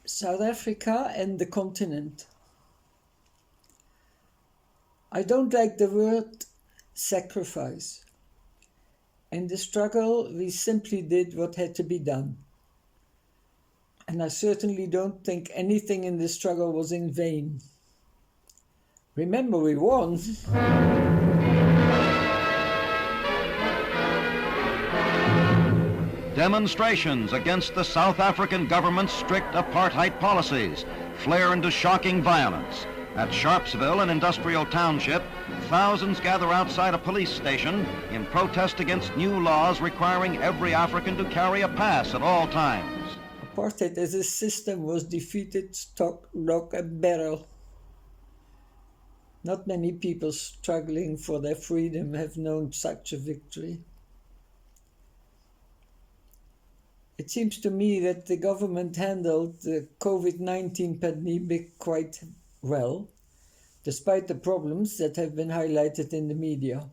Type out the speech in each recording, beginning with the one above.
South Africa and the continent. I don't like the word sacrifice. In the struggle, we simply did what had to be done. And I certainly don't think anything in the struggle was in vain. Remember, we won. Demonstrations against the South African government's strict apartheid policies flare into shocking violence. At Sharpsville, an industrial township, thousands gather outside a police station in protest against new laws requiring every African to carry a pass at all times. Apartheid as a system was defeated stock, lock, and barrel. Not many people struggling for their freedom have known such a victory. It seems to me that the government handled the COVID-19 pandemic quite well, despite the problems that have been highlighted in the media.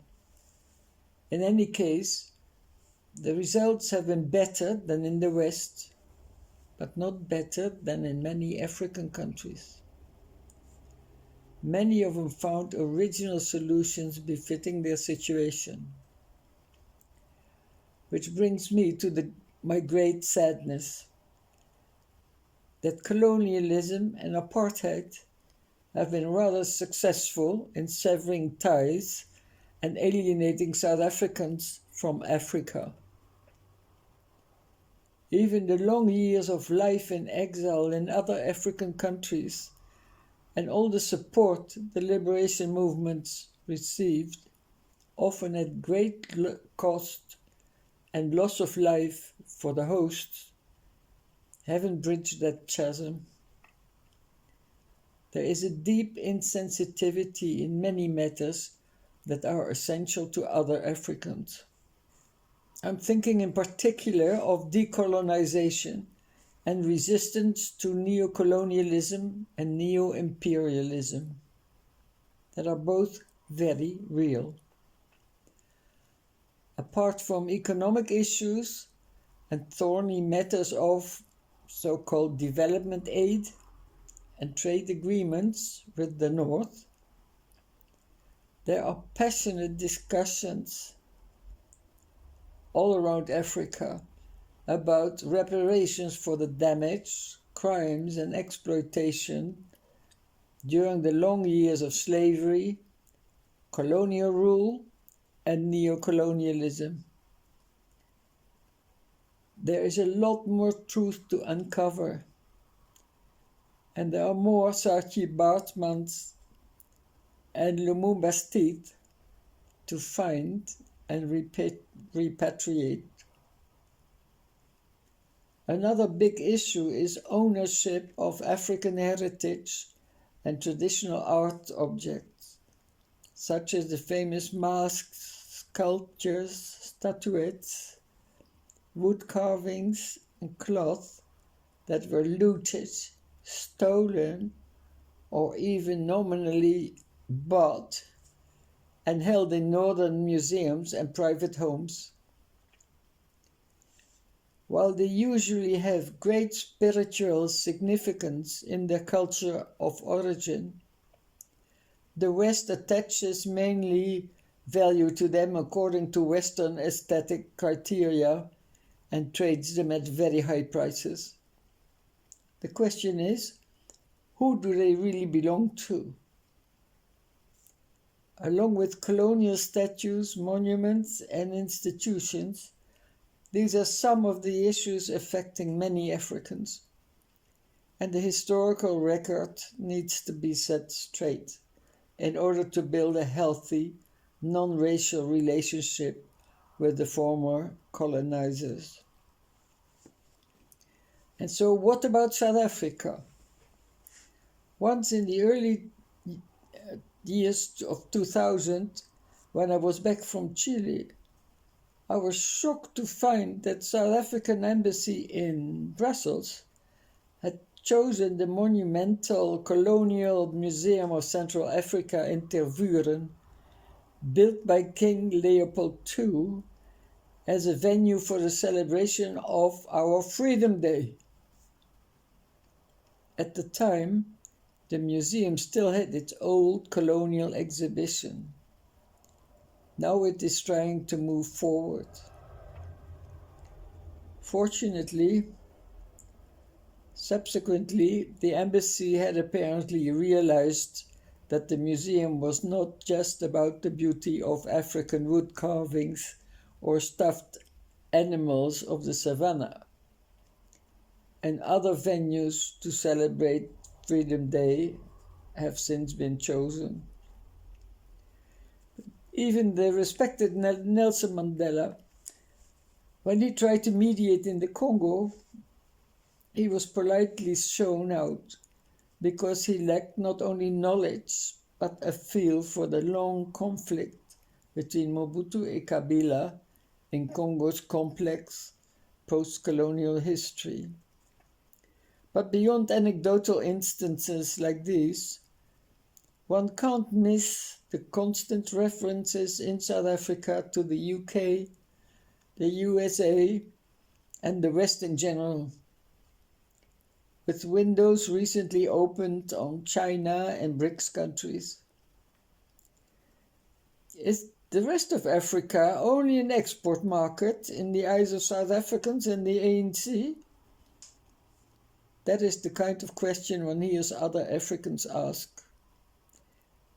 In any case, the results have been better than in the West, but not better than in many African countries. Many of them found original solutions befitting their situation. Which brings me to my great sadness that colonialism and apartheid have been rather successful in severing ties and alienating South Africans from Africa. Even the long years of life in exile in other African countries and all the support the liberation movements received, often at great cost and loss of life for the hosts, haven't bridged that chasm. There is a deep insensitivity in many matters that are essential to other Africans. I'm thinking in particular of decolonization and resistance to neocolonialism and neo-imperialism that are both very real. Apart from economic issues and thorny matters of so-called development aid and trade agreements with the North, there are passionate discussions all around Africa about reparations for the damage, crimes, and exploitation during the long years of slavery, colonial rule, and neocolonialism. There is a lot more truth to uncover, and there are more Saatchi Baartmans and Lumumba's teeth to find and repatriate. Another big issue is ownership of African heritage and traditional art objects, such as the famous masks, sculptures, statuettes, wood carvings, and cloth that were looted, stolen, or even nominally bought and held in northern museums and private homes. While they usually have great spiritual significance in their culture of origin, the West attaches mainly value to them according to Western aesthetic criteria and trades them at very high prices. The question is, who do they really belong to? Along with colonial statues, monuments, and institutions, these are some of the issues affecting many Africans, and the historical record needs to be set straight in order to build a healthy, non-racial relationship with the former colonizers. And so what about South Africa? Once in the early years of 2000, when I was back from Chile, I was shocked to find that South African embassy in Brussels had chosen the monumental colonial museum of Central Africa in Tervuren, built by King Leopold II, as a venue for the celebration of our Freedom Day. At the time, the museum still had its old colonial exhibition. Now it is trying to move forward. Fortunately, subsequently, the embassy had apparently realized that the museum was not just about the beauty of African wood carvings or stuffed animals of the savannah, and other venues to celebrate Freedom Day have since been chosen. Even the respected Nelson Mandela, when he tried to mediate in the Congo, he was politely shown out because he lacked not only knowledge but a feel for the long conflict between Mobutu and Kabila in Congo's complex post-colonial history. But beyond anecdotal instances like these, one can't miss the constant references in South Africa to the UK, the USA, and the West in general, with windows recently opened on China and BRICS countries. Is the rest of Africa only an export market in the eyes of South Africans and the ANC? That is the kind of question one hears other Africans ask,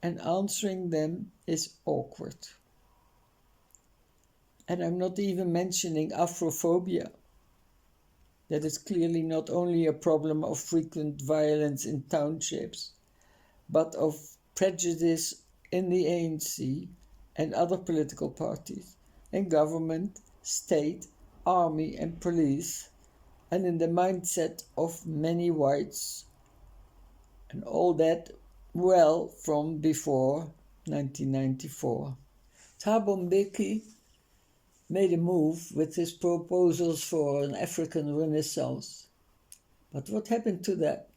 and answering them is awkward. And I'm not even mentioning Afrophobia. That is clearly not only a problem of frequent violence in townships, but of prejudice in the ANC and other political parties, in government, state, army and police, and in the mindset of many whites, and all that well from before 1994. Thabo Mbeki made a move with his proposals for an African Renaissance. But what happened to that?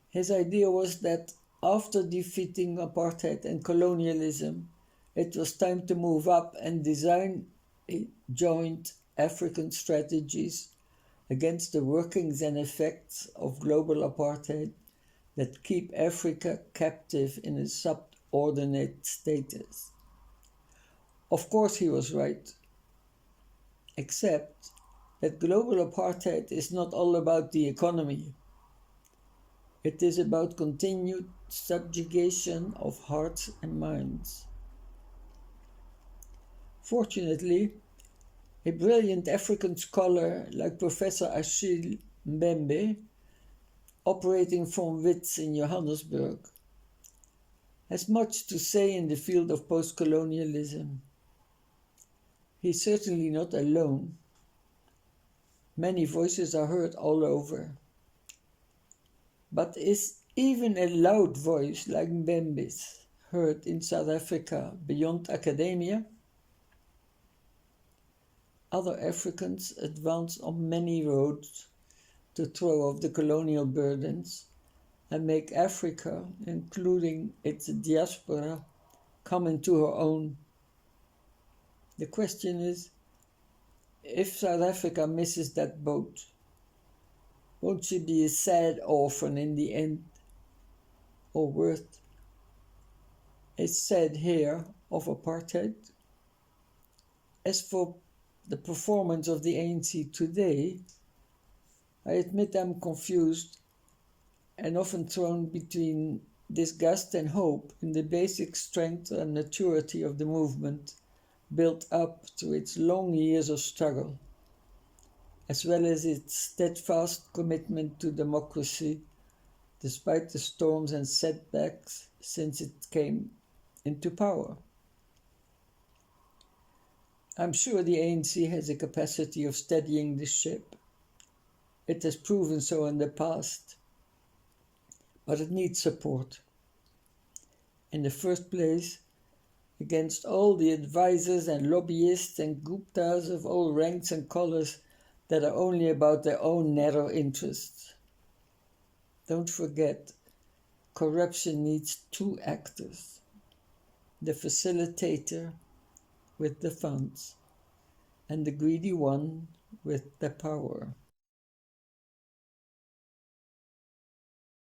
His idea was that after defeating apartheid and colonialism, it was time to move up and design joint African strategies against the workings and effects of global apartheid that keep Africa captive in a subordinate status. Of course he was right, except that global apartheid is not all about the economy. It is about continued subjugation of hearts and minds. Fortunately, a brilliant African scholar like Professor Achilles Mbembe, operating from Wits in Johannesburg, has much to say in the field of post-colonialism. He's certainly not alone. Many voices are heard all over. But is even a loud voice like Mbembe's heard in South Africa beyond academia? Other Africans advance on many roads to throw off the colonial burdens and make Africa, including its diaspora, come into her own. The question is, if South Africa misses that boat, won't she be a sad orphan in the end, or worth a sad hair of apartheid? As for the performance of the ANC today, I admit I'm confused and often thrown between disgust and hope in the basic strength and maturity of the movement built up through its long years of struggle, as well as its steadfast commitment to democracy despite the storms and setbacks since it came into power. I'm sure the ANC has a capacity of steadying the ship. It has proven so in the past, but it needs support. In the first place, against all the advisors and lobbyists and guptas of all ranks and colors that are only about their own narrow interests. Don't forget, corruption needs two actors: the facilitator with the funds and the greedy one with the power.